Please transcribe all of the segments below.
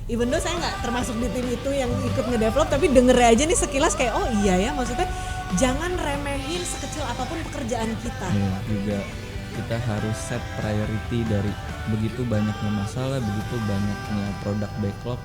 even though saya nggak termasuk di tim itu yang ikut ngedevelop, tapi denger aja nih sekilas kayak oh iya ya, maksudnya jangan remehin sekecil apapun pekerjaan kita. Iya, juga kita harus set priority dari begitu banyaknya masalah, begitu banyaknya produk backlog.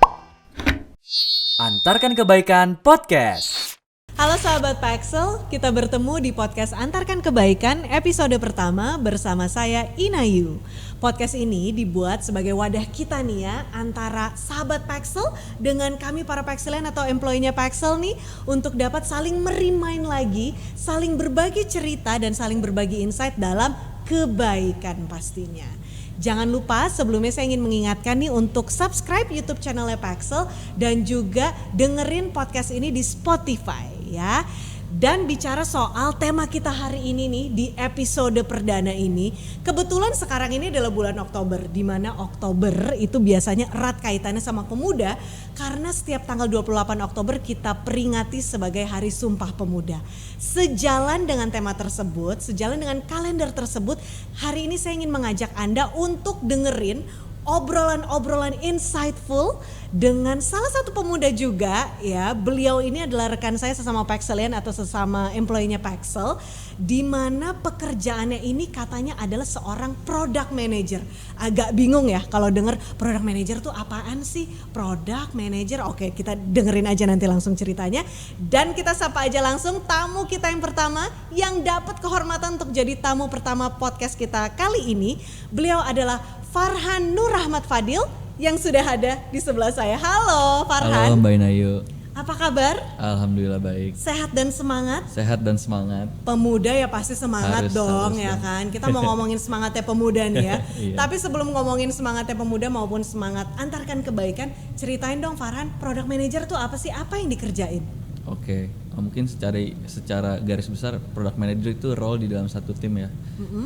Antarkan Kebaikan Podcast. Halo sahabat Paxel, kita bertemu di podcast Antarkan Kebaikan episode pertama bersama saya Inayu. Podcast ini dibuat sebagai wadah kita nih ya, antara sahabat Paxel dengan kami para Paxelian atau employee-nya Paxel nih, untuk dapat saling merimain lagi, saling berbagi cerita dan saling berbagi insight dalam kebaikan pastinya. Jangan lupa sebelumnya saya ingin mengingatkan nih untuk subscribe YouTube channelnya Paxel dan juga dengerin podcast ini di Spotify ya. Dan bicara soal tema kita hari ini nih di episode perdana ini, kebetulan sekarang ini adalah bulan Oktober, di mana Oktober itu biasanya erat kaitannya sama pemuda karena setiap tanggal 28 Oktober kita peringati sebagai Hari Sumpah Pemuda. Sejalan dengan tema tersebut, sejalan dengan kalender tersebut, hari ini saya ingin mengajak Anda untuk dengerin obrolan-obrolan insightful dengan salah satu pemuda juga ya. Beliau ini adalah rekan saya sesama Paxelian atau sesama employee-nya Paxel, di mana pekerjaannya ini katanya adalah seorang product manager. Agak bingung ya kalau denger product manager tuh apaan sih? Product manager. Oke, kita dengerin aja nanti langsung ceritanya. Dan kita sapa aja langsung tamu kita yang pertama yang dapat kehormatan untuk jadi tamu pertama podcast kita kali ini. Beliau adalah Farhan Nur Rahmat Fadil yang sudah ada di sebelah saya. Halo Farhan. Halo Mbak Inayu. Apa kabar? Alhamdulillah baik. Sehat dan semangat? Sehat dan semangat. Pemuda ya pasti semangat dong ya kan. Kita mau ngomongin semangatnya pemuda nih ya. Iya. Tapi sebelum ngomongin semangatnya pemuda maupun semangat Antarkan Kebaikan, ceritain dong Farhan, product manager tuh apa sih? Apa yang dikerjain? Oke, mungkin secara garis besar product manager itu role di dalam satu tim ya.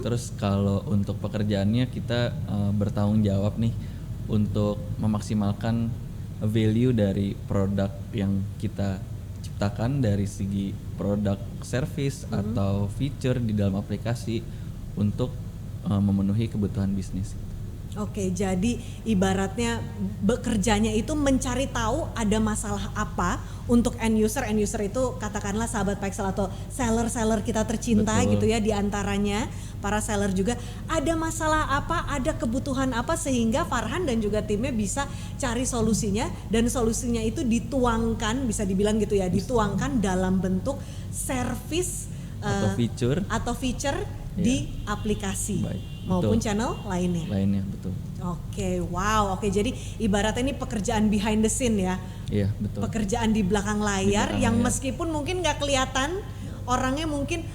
Terus kalau untuk pekerjaannya kita bertanggung jawab nih untuk memaksimalkan value dari produk yang kita ciptakan dari segi produk service atau feature di dalam aplikasi untuk memenuhi kebutuhan bisnis. Oke, jadi ibaratnya bekerjanya itu mencari tahu ada masalah apa untuk end user itu katakanlah sahabat Paxel atau seller kita tercinta. Betul. Gitu ya, diantaranya para seller juga ada masalah apa, ada kebutuhan apa sehingga Farhan dan juga timnya bisa cari solusinya dan solusinya itu dituangkan, bisa dibilang gitu ya, dituangkan dalam bentuk service atau feature di aplikasi. Baik, maupun betul. channel lainnya. Betul. Oke, wow. Oke, jadi ibaratnya ini pekerjaan behind the scene ya. Iya, betul. Pekerjaan di belakang layar yang meskipun mungkin nggak kelihatan, orangnya mungkin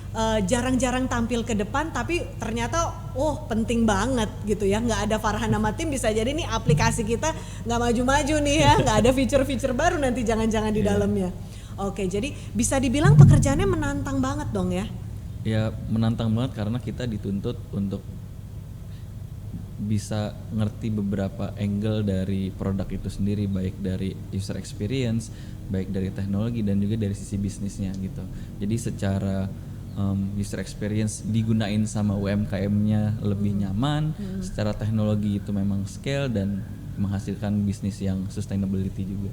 jarang-jarang tampil ke depan, tapi ternyata penting banget gitu ya. Nggak ada Farhan sama tim, bisa jadi nih aplikasi kita nggak maju-maju nih ya, nggak ada fitur-fitur baru nanti jangan-jangan di dalamnya. Oke, jadi bisa dibilang pekerjaannya menantang banget dong ya. Ya menantang banget karena kita dituntut untuk bisa ngerti beberapa angle dari produk itu sendiri, baik dari user experience, baik dari teknologi dan juga dari sisi bisnisnya gitu. Jadi secara user experience digunain sama UMKM-nya lebih nyaman, secara teknologi itu memang scale dan menghasilkan bisnis yang sustainability juga.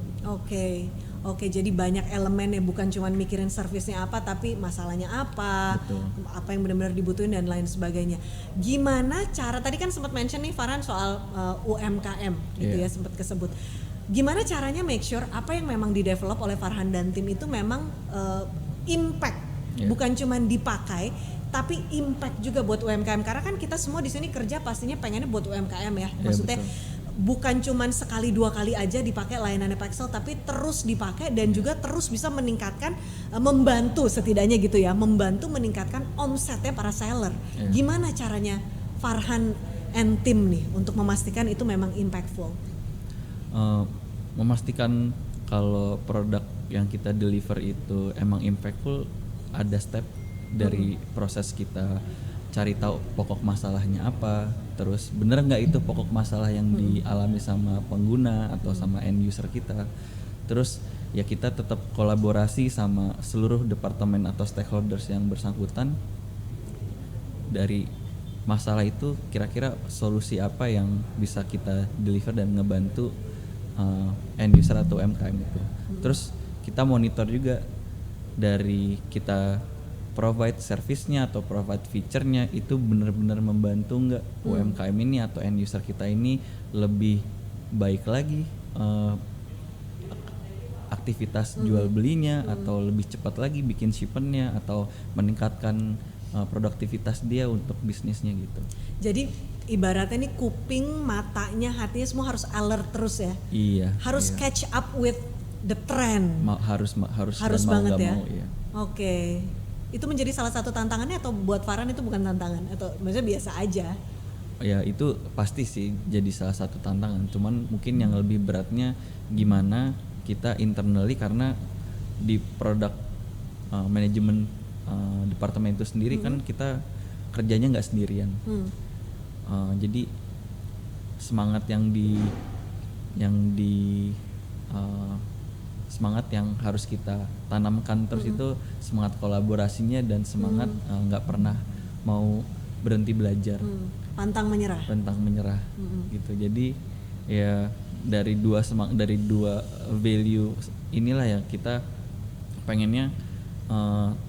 Oke, jadi banyak elemen ya, bukan cuma mikirin servisnya apa, tapi masalahnya apa, Betul. apa yang benar-benar dibutuhin dan lain sebagainya. Gimana cara, tadi kan sempat mention nih Farhan soal UMKM gitu ya, sempat kesebut. Gimana caranya make sure apa yang memang di-develop oleh Farhan dan tim itu memang impact, bukan cuma dipakai, tapi impact juga buat UMKM, karena kan kita semua di sini kerja pastinya pengennya buat UMKM ya. Maksudnya bukan cuman sekali dua kali aja dipakai layanannya Paxel, tapi terus dipakai dan juga terus bisa meningkatkan, membantu setidaknya gitu ya, membantu meningkatkan omsetnya para seller. Gimana caranya Farhan and tim nih untuk memastikan itu memang impactful? Memastikan kalau produk yang kita deliver itu emang impactful, ada step dari proses kita cari tahu pokok masalahnya apa, terus bener nggak itu pokok masalah yang dialami sama pengguna atau sama end user kita. Terus ya kita tetap kolaborasi sama seluruh departemen atau stakeholders yang bersangkutan. Dari masalah itu kira-kira solusi apa yang bisa kita deliver dan ngebantu end user atau UMKM itu. Terus kita monitor juga dari kita provide service-nya atau provide feature-nya itu benar-benar membantu nggak UMKM ini atau end user kita ini lebih baik lagi aktivitas jual belinya atau lebih cepat lagi bikin shipment-nya atau meningkatkan produktivitas dia untuk bisnisnya gitu. Jadi ibaratnya ini kuping, matanya, hatinya semua harus alert terus ya. Iya. Harus iya. catch up with the trend. Harus Harus mau banget nggak ya. mau, iya. Oke. Itu menjadi salah satu tantangannya atau buat Farhan itu bukan tantangan atau maksudnya biasa aja? Ya itu pasti sih jadi salah satu tantangan. Cuman mungkin yang lebih beratnya gimana kita internally karena di produk manajemen departemen itu sendiri kan kita kerjanya nggak sendirian. Jadi semangat semangat yang harus kita tanamkan terus itu semangat kolaborasinya dan semangat nggak pernah mau berhenti belajar. Pantang menyerah. Gitu. Jadi ya dari dua value inilah yang kita pengennya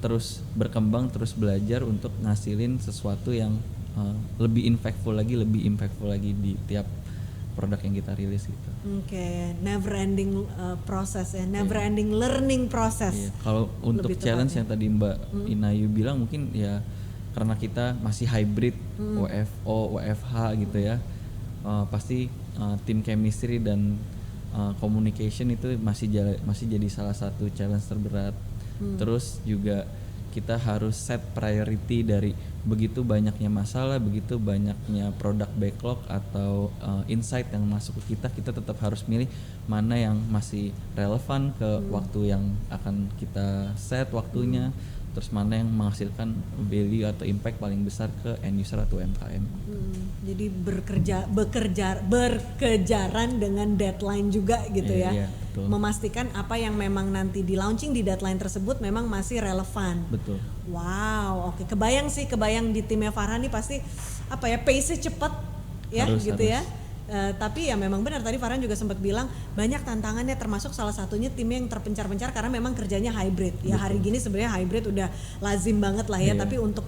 terus berkembang, terus belajar untuk ngasilin sesuatu yang lebih impactful lagi di tiap produk yang kita rilis gitu. Oke, never ending proses ya, never ending learning proses. Iya. Kalau untuk challenge yang tadi Mbak Inayu bilang mungkin ya karena kita masih hybrid WFO, WFH gitu ya, pasti team chemistry dan communication itu masih jadi salah satu challenge terberat. Terus juga kita harus set priority dari begitu banyaknya masalah, begitu banyaknya produk backlog atau insight yang masuk ke kita tetap harus milih mana yang masih relevan ke waktu yang akan kita set waktunya, terus mana yang menghasilkan value atau impact paling besar ke end user atau UMKM. Jadi berkejaran dengan deadline juga gitu ya. Iya, betul. Memastikan apa yang memang nanti di launching di deadline tersebut memang masih relevan. Betul. Wow, oke. Kebayang di timnya Farhan nih pasti apa ya, pace-nya cepet ya harus. ya. Tapi ya memang benar tadi Farhan juga sempat bilang banyak tantangannya, termasuk salah satunya timnya yang terpencar-pencar karena memang kerjanya hybrid. Ya hari gini sebenarnya hybrid udah lazim banget lah ya, tapi untuk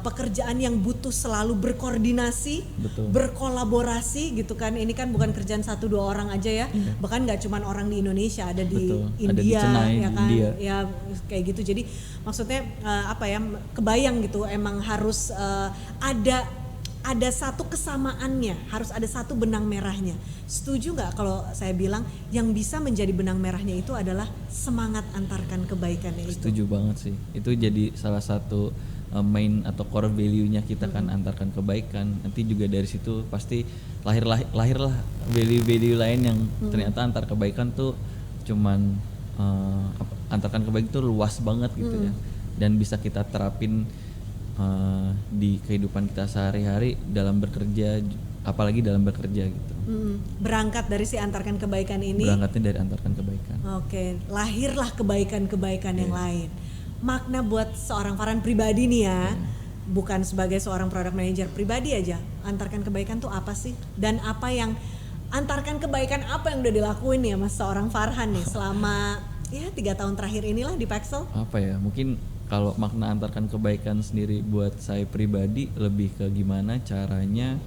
pekerjaan yang butuh selalu berkoordinasi, berkolaborasi gitu kan. Ini kan bukan kerjaan 1-2 orang aja ya. Bahkan nggak cuma orang di Indonesia, ada di India, ada di Chennai, ya kan. India. Ya kayak gitu. Jadi maksudnya kebayang gitu emang harus ada satu kesamaannya, harus ada satu benang merahnya. Setuju nggak kalau saya bilang yang bisa menjadi benang merahnya itu adalah semangat antarkan kebaikannya itu? Setuju banget sih. Itu jadi salah satu main atau core value-nya kita kan antarkan kebaikan. Nanti juga dari situ pasti lahirlah value-value lain yang ternyata antar kebaikan tuh cuman antarkan kebaikan tuh luas banget gitu ya. Dan bisa kita terapin di kehidupan kita sehari-hari dalam bekerja, apalagi dalam bekerja gitu. Berangkat dari si antarkan kebaikan ini. Berangkatnya dari antarkan kebaikan. Oke, lahirlah kebaikan-kebaikan yang lain. Makna buat seorang Farhan pribadi nih ya, bukan sebagai seorang product manager pribadi aja. Antarkan kebaikan tuh apa sih? Dan apa yang antarkan kebaikan apa yang udah dilakuin ya Mas seorang Farhan nih selama 3 tahun terakhir inilah di Paxel? Apa ya? Mungkin kalau makna antarkan kebaikan sendiri buat saya pribadi lebih ke gimana caranya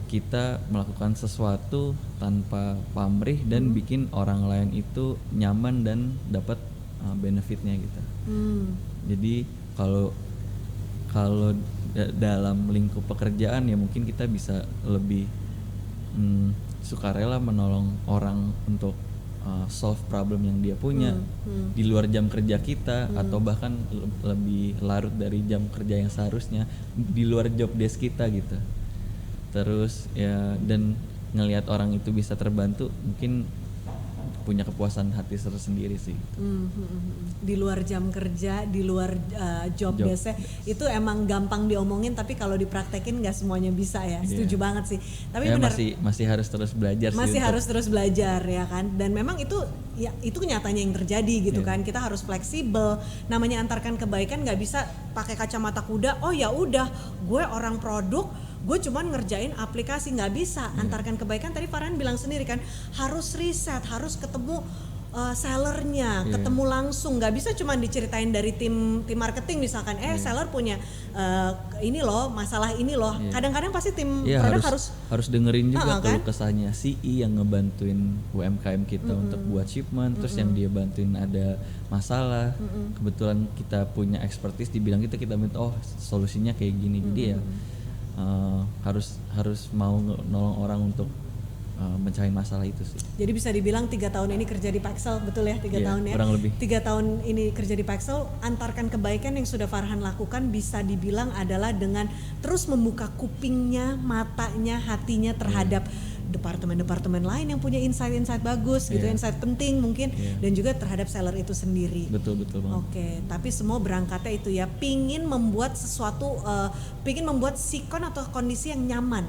kita melakukan sesuatu tanpa pamrih dan bikin orang lain itu nyaman dan dapat benefitnya gitu. Jadi kalau dalam lingkup pekerjaan ya mungkin kita bisa lebih sukarela menolong orang untuk solve problem yang dia punya di luar jam kerja kita atau bahkan lebih larut dari jam kerja yang seharusnya di luar job desk kita gitu. Terus ya dan ngelihat orang itu bisa terbantu mungkin punya kepuasan hati tersendiri sih. Di luar jam kerja, di luar job desk itu emang gampang diomongin tapi kalau dipraktekin nggak semuanya bisa ya. Setuju banget sih. Tapi ya, benar masih harus terus belajar sih. Harus terus belajar ya kan. Dan memang itu kenyataannya yang terjadi gitu kan. Kita harus fleksibel. Namanya antarkan kebaikan nggak bisa pakai kacamata kuda. Oh ya udah, gue orang produk, gue cuman ngerjain aplikasi, nggak bisa. Antarkan Kebaikan tadi Farhan bilang sendiri kan, harus riset, harus ketemu sellernya, ketemu langsung, nggak bisa cuma diceritain dari tim marketing misalkan, seller punya ini loh, masalah ini loh. Kadang-kadang pasti tim produk harus dengerin juga kan? keluh kesahnya CI yang ngebantuin UMKM kita untuk buat shipment, terus yang dia bantuin ada masalah. Kebetulan kita punya expertise di bidang kita minta solusinya kayak gini. Jadi ya harus mau nolong orang untuk mencahin masalah itu sih. Jadi bisa dibilang 3 tahun ini kerja di Paxel, betul ya? 3 tahun ya? Kurang lebih. 3 tahun ini kerja di Paxel, Antarkan Kebaikan yang sudah Farhan lakukan bisa dibilang adalah dengan terus membuka kupingnya, matanya, hatinya terhadap departemen-departemen lain yang punya insight-insight bagus gitu, insight penting mungkin, dan juga terhadap seller itu sendiri. Betul banget. Oke, tapi semua berangkatnya itu ya, pingin membuat sesuatu, pingin membuat sikon atau kondisi yang nyaman.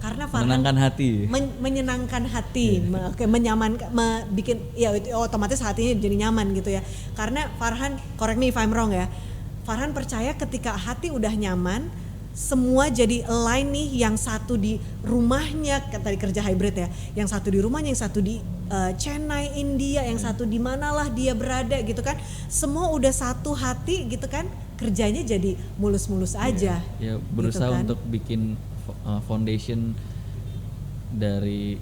Karena Farhan menyenangkan hati. Menyenangkan hati, menyamankan, bikin ya otomatis hatinya jadi nyaman gitu ya. Karena Farhan, correct me if I'm wrong ya, Farhan percaya ketika hati udah nyaman, semua jadi align nih, yang satu di rumahnya, tadi kerja hybrid ya, yang satu di rumahnya, yang satu di Chennai, India, yang satu di manalah dia berada gitu kan, semua udah satu hati gitu kan, kerjanya jadi mulus-mulus aja. Ya berusaha gitu kan? untuk bikin foundation dari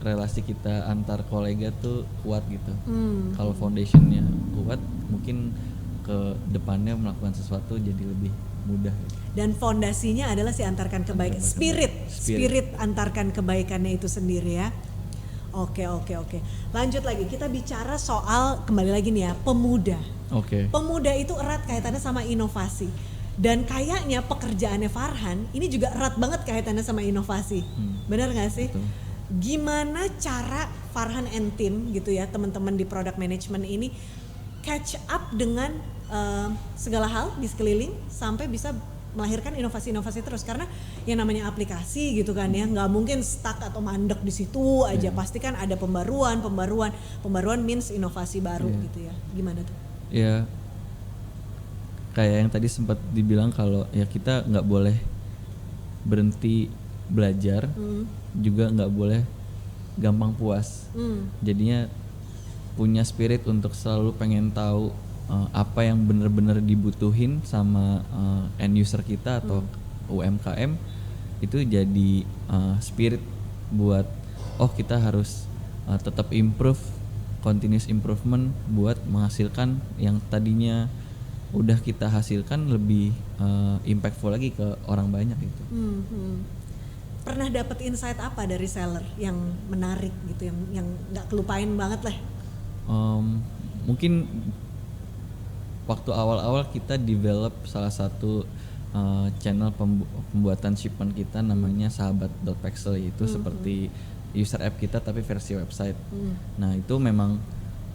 relasi kita antar kolega tuh kuat gitu. Kalau foundationnya kuat, mungkin ke depannya melakukan sesuatu jadi lebih mudah. Dan fondasinya adalah si Antarkan Kebaikan, spirit Antarkan Kebaikannya itu sendiri ya. Oke. Lanjut lagi, kita bicara soal, kembali lagi nih ya, pemuda. Pemuda itu erat kaitannya sama inovasi. Dan kayaknya pekerjaannya Farhan ini juga erat banget kaitannya sama inovasi. Benar gak sih? Betul. Gimana cara Farhan and team gitu ya, teman-teman di product management ini catch up dengan segala hal di sekeliling sampai bisa melahirkan inovasi-inovasi terus, karena yang namanya aplikasi gitu kan ya, nggak mungkin stuck atau mandek di situ aja, pasti kan ada pembaruan means inovasi baru gitu ya. Gimana tuh? Ya kayak yang tadi sempat dibilang, kalau ya kita nggak boleh berhenti belajar, juga nggak boleh gampang puas. Jadinya punya spirit untuk selalu pengen tahu apa yang benar-benar dibutuhin sama end user kita atau UMKM, itu jadi spirit buat kita harus tetap improve, continuous improvement buat menghasilkan yang tadinya udah kita hasilkan lebih impactful lagi ke orang banyak gitu. Pernah dapat insight apa dari seller yang menarik gitu, yang nggak kelupain banget lah? Mungkin waktu awal-awal kita develop salah satu channel pembuatan shipment kita namanya sahabat.pexel, itu seperti user app kita tapi versi website. Nah itu memang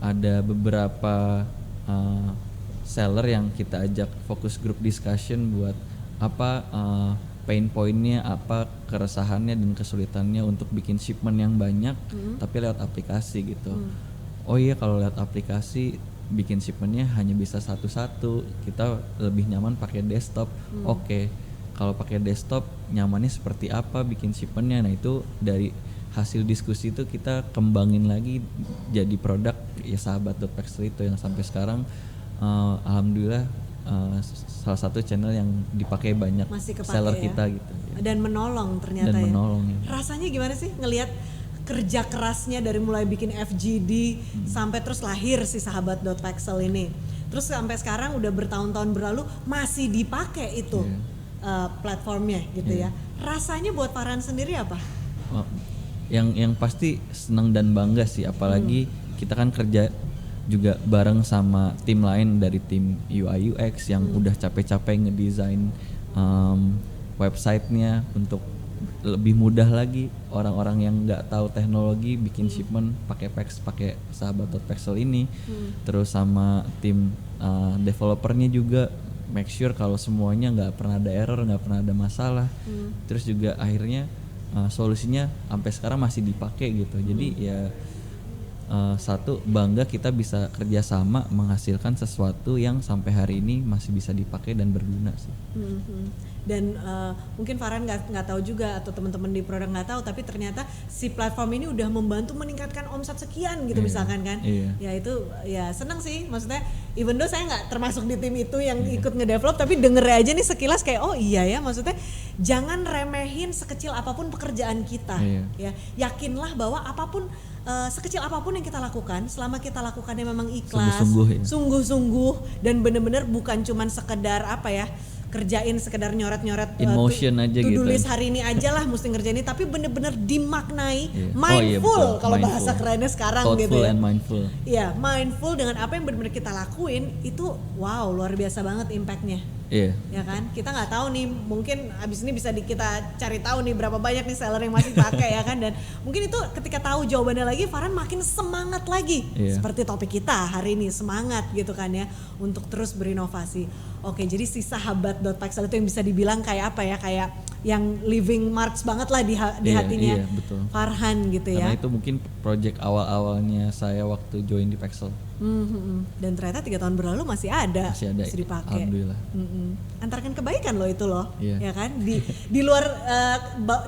ada beberapa seller yang kita ajak fokus group discussion buat apa pain pointnya, apa keresahannya dan kesulitannya untuk bikin shipment yang banyak tapi lewat aplikasi gitu. Oh iya, kalau lewat aplikasi bikin shipmentnya hanya bisa satu-satu, kita lebih nyaman pakai desktop. Oke, kalau pakai desktop nyamannya seperti apa bikin shipmentnya. Nah itu dari hasil diskusi itu kita kembangin lagi jadi produk ya sahabat.pexel itu, yang sampai sekarang alhamdulillah salah satu channel yang dipakai banyak seller ya? Kita gitu ya. Dan menolong ternyata. Dan menolong, ya. Rasanya gimana sih ngelihat kerja kerasnya dari mulai bikin FGD sampai terus lahir si sahabat.pexel ini, terus sampai sekarang udah bertahun-tahun berlalu masih dipakai itu platformnya gitu ya. Rasanya buat Farhan sendiri apa? Yang pasti senang dan bangga sih, apalagi kita kan kerja juga bareng sama tim lain dari tim UI UX yang udah capek-capek ngedesain websitenya untuk lebih mudah lagi orang-orang yang nggak tahu teknologi bikin shipment pakai sahabat.pexel ini. Terus sama tim developernya juga make sure kalau semuanya nggak pernah ada error, nggak pernah ada masalah. Terus juga akhirnya solusinya sampai sekarang masih dipakai gitu. Jadi ya satu, bangga kita bisa kerjasama menghasilkan sesuatu yang sampai hari ini masih bisa dipakai dan berguna sih. Dan mungkin Farhan nggak tahu juga atau teman-teman di produk nggak tahu, tapi ternyata si platform ini udah membantu meningkatkan omset sekian gitu misalkan kan. Ya itu ya seneng sih, maksudnya even though saya nggak termasuk di tim itu yang ikut ngedevelop, tapi denger aja nih sekilas kayak oh iya ya, maksudnya jangan remehin sekecil apapun pekerjaan kita. Ya yakinlah bahwa apapun sekecil apapun yang kita lakukan, selama kita lakukannya memang ikhlas, sungguh-sungguh dan benar-benar bukan cuman sekedar apa ya, kerjain sekedar nyoret-nyoret in motion aja to-do gitu. list hari ini aja lah mesti ngerjain ini, tapi bener-bener dimaknai, mindful kalau bahasa kerennya sekarang thoughtful gitu ya. And mindful. Iya, mindful dengan apa yang bener-bener kita lakuin itu wow, luar biasa banget impactnya. Ya kan, kita nggak tahu nih, mungkin abis ini bisa kita cari tahu nih berapa banyak nih seller yang masih pakai ya kan, dan mungkin itu ketika tahu jawabannya lagi Farhan makin semangat lagi, seperti topik kita hari ini, semangat gitu kan ya untuk terus berinovasi. Oke, jadi si sahabat.pixel itu yang bisa dibilang kayak apa ya, kayak yang living marks banget lah di hatinya Farhan gitu ya. Karena itu mungkin project awal-awalnya saya waktu join di Pexel. Dan ternyata 3 tahun berlalu masih ada dipakai. Alhamdulillah. Antarkan kebaikan loh itu loh, ya kan, di luar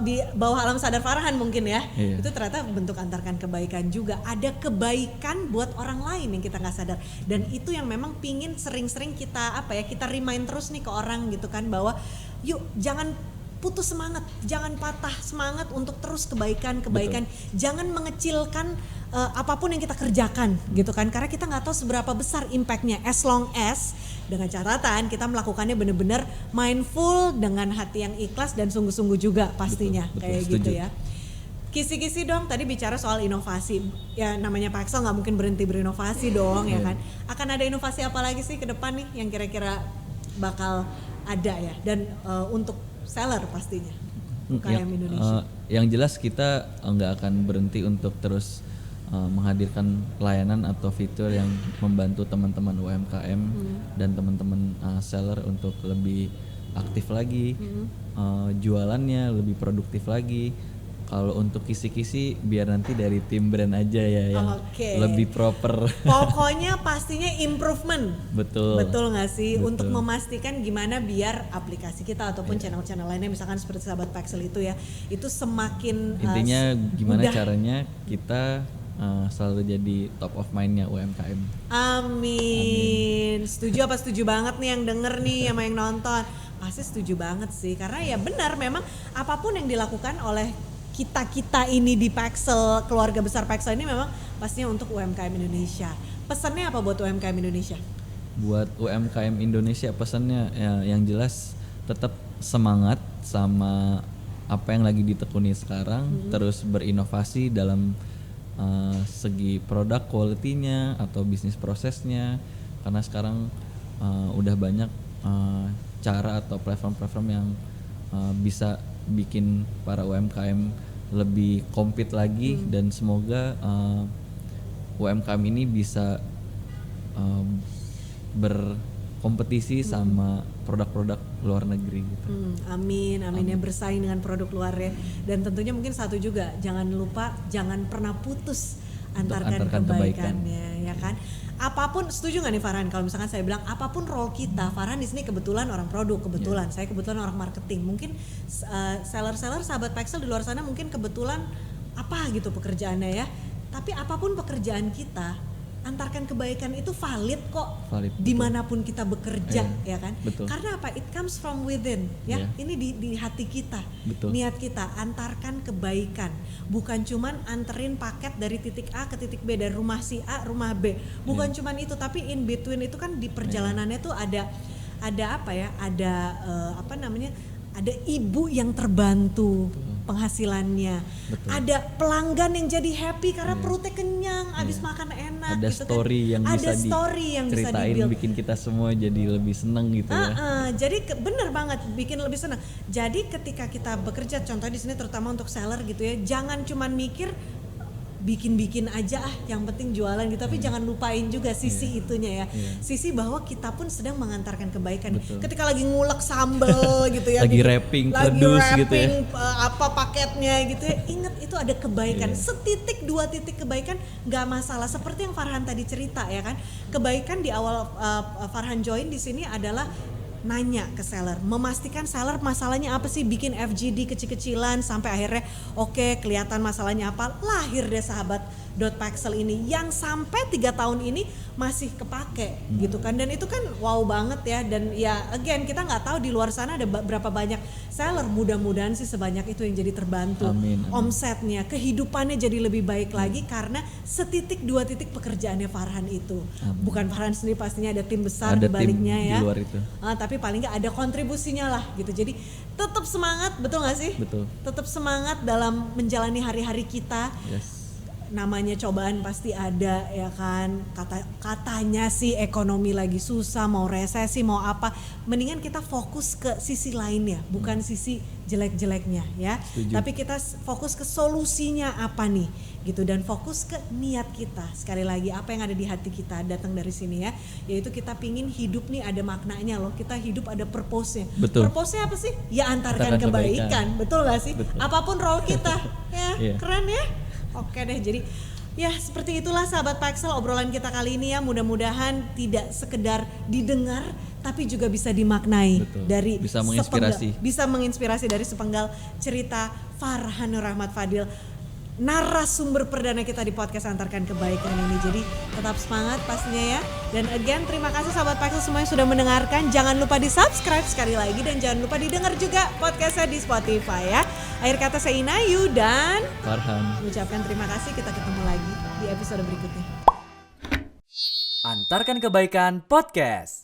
di bawah alam sadar Farhan mungkin ya. Itu ternyata bentuk antarkan kebaikan juga. Ada kebaikan buat orang lain yang kita nggak sadar, dan itu yang memang pingin sering-sering kita apa ya, kita remind terus nih ke orang gitu kan, bahwa yuk jangan putus semangat, jangan patah semangat untuk terus kebaikan. Jangan mengecilkan apapun yang kita kerjakan gitu kan, karena kita nggak tahu seberapa besar impactnya, as long as dengan catatan kita melakukannya benar-benar mindful dengan hati yang ikhlas dan sungguh-sungguh juga pastinya. Kayak gitu ya. Kisi-kisi dong, tadi bicara soal inovasi ya, namanya Pexel nggak mungkin berhenti berinovasi dong ya kan. Akan ada inovasi apa lagi sih ke depan nih yang kira-kira bakal ada ya, dan untuk seller pastinya UKM Indonesia. Yang jelas kita nggak akan berhenti untuk terus menghadirkan layanan atau fitur yang membantu teman-teman UMKM dan teman-teman seller untuk lebih aktif lagi, jualannya lebih produktif lagi. Kalau untuk kisi-kisi biar nanti dari tim brand aja ya yang lebih proper. Pokoknya pastinya improvement. Betul nggak sih? Untuk memastikan gimana biar aplikasi kita ataupun channel-channel lainnya misalkan seperti Sahabat Pexel itu ya, itu semakin intinya gimana caranya kita selalu jadi top of mind-nya UMKM. Amin. Setuju apa setuju banget nih yang denger nih sama yang nonton? Pasti setuju banget sih, karena ya benar memang apapun yang dilakukan oleh kita ini di Pexel, keluarga besar Pexel ini memang pastinya untuk UMKM Indonesia. Pesannya apa buat UMKM Indonesia? Buat UMKM Indonesia pesannya ya, yang jelas tetap semangat sama apa yang lagi ditekuni sekarang, terus berinovasi dalam segi produk quality-nya atau bisnis prosesnya, karena sekarang udah banyak cara atau platform-platform yang bisa bikin para UMKM lebih compete lagi, dan semoga UMKM ini bisa berkompetisi sama produk-produk luar negeri gitu. Amin ya, bersaing dengan produk luarnya, dan tentunya mungkin satu juga, jangan lupa jangan pernah putus antarkan kebaikannya ya kan. Apapun, setuju nggak nih Farhan kalau misalkan saya bilang apapun role kita, Farhan di sini kebetulan orang produk, kebetulan saya kebetulan orang marketing, mungkin seller-seller Sahabat Pexel di luar sana mungkin kebetulan apa gitu pekerjaannya ya, tapi apapun pekerjaan kita, antarkan kebaikan itu valid kok, dimanapun kita bekerja ya kan. Karena apa? It comes from within ya. Ini di hati kita, niat kita, antarkan kebaikan, bukan cuman anterin paket dari titik A ke titik B, dari rumah si A rumah B, bukan cuman itu, tapi in between itu kan di perjalanannya tuh ada apa ya, ada ada ibu yang terbantu penghasilannya, ada pelanggan yang jadi happy karena perutnya kenyang, abis makan enak, ada gitu story kan. yang ada bisa story yang bisa diceritain, bikin kita semua jadi lebih seneng gitu ya. Jadi bener banget, bikin lebih seneng. Jadi ketika kita bekerja, contohnya di sini terutama untuk seller gitu ya, jangan cuman mikir bikin aja yang penting jualan gitu, tapi jangan lupain juga sisi itunya ya. Sisi bahwa kita pun sedang mengantarkan kebaikan. Betul. Ketika lagi ngulek sambel gitu ya, lagi gitu, wrapping lagi kerdus gitu ya. wrapping, apa paketnya gitu ya, ingat itu ada kebaikan. Setitik 2 titik kebaikan nggak masalah, seperti yang Farhan tadi cerita ya kan. Kebaikan di awal Farhan join di sini adalah nanya ke seller, memastikan seller masalahnya apa sih, bikin FGD kecil-kecilan sampai akhirnya oke, kelihatan masalahnya apa, lahir deh sahabat .paxel ini yang sampai 3 tahun ini masih kepake gitu kan. Dan itu kan wow banget ya. Dan ya again, kita nggak tahu di luar sana ada berapa banyak seller, mudah-mudahan sih sebanyak itu yang jadi terbantu. Amin. Omsetnya, kehidupannya jadi lebih baik lagi karena setitik 2 titik pekerjaannya Farhan itu. Bukan Farhan sendiri, pastinya ada tim besar Ada di baliknya tim ya. di luar itu. Tapi paling nggak ada kontribusinya lah gitu. Jadi tetap semangat, betul nggak sih? Betul. Tetap semangat dalam menjalani hari-hari kita. Yes. Namanya cobaan pasti ada ya kan. Katanya sih ekonomi lagi susah, mau resesi mau apa, mendingan kita fokus ke sisi lainnya, bukan sisi jelek-jeleknya ya. Setuju. Tapi kita fokus ke solusinya apa nih gitu, dan fokus ke niat kita. Sekali lagi, apa yang ada di hati kita datang dari sini ya, yaitu kita pingin hidup nih ada maknanya loh. Kita hidup ada purpose-nya. Betul. Purpose-nya apa sih? Ya antarkan Antarkan kebaikan. kebaikan. Betul gak sih? Betul. Apapun role kita ya. Iya. Keren ya. Oke deh, jadi ya seperti itulah sahabat Paxel obrolan kita kali ini ya. Mudah-mudahan tidak sekedar didengar tapi juga bisa dimaknai. Betul. Dari Bisa menginspirasi. bisa menginspirasi dari sepenggal cerita Farhanur Rahmat Fadil, narasumber perdana kita di podcast Antarkan Kebaikan ini. Jadi tetap semangat pastinya ya. Dan again, terima kasih sahabat Paxel semua yang sudah mendengarkan. Jangan lupa di subscribe sekali lagi, dan jangan lupa didengar juga podcastnya di Spotify ya. Akhir kata saya Inayu dan Farhan. mengucapkan terima kasih. Kita ketemu lagi di episode berikutnya. Antarkan Kebaikan Podcast.